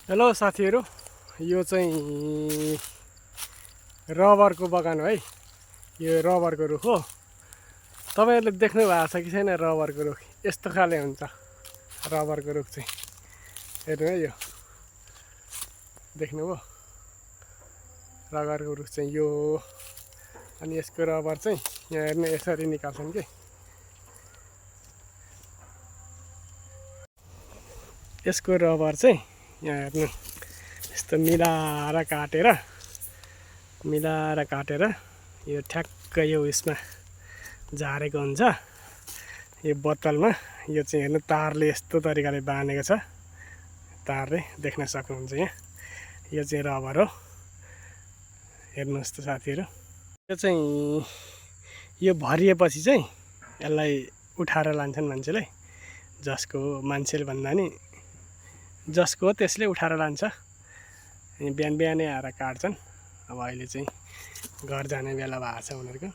Hello साथीहरू, यो चाहिँ रबरको बगान हो है। यो रबरको रुख हो। तपाईहरुले देख्नु भएको छ कि छैन? रबरको रुख यस्तो खाले हुन्छ। रबरको रुख चाहिँ हेर्नु है, यो देख्नुभयो? रबरको रुख चाहिँ यो, अनि यसको रबर चाहिँ यहाँ हेर्नु, यसरी निकाल्छन् के। यसको रबर चाहिँ यहाँ हेर्नु, यस्तो मिलाएर काटेर यो ठ्याक्क यो उयसमा झारेको हुन्छ। यो बोतलमा यो चाहिँ हेर्नु, तारले यस्तो तरिकाले बाँधेको छ। तारले देख्न सक्नुहुन्छ यहाँ। यो चाहिँ रबर हो। हेर्नुहोस् त साथीहरू, यो चाहिँ यो भरिएपछि चाहिँ यसलाई उठाएर लान्छन् मान्छेले। जसको मान्छेले भन्दा नि जसको त्यसले उठाएर लान्छ। अनि बिहान बिहानै आएर काट्छन्। अब अहिले चाहिँ घर जाने बेला भएको छ उनीहरूको।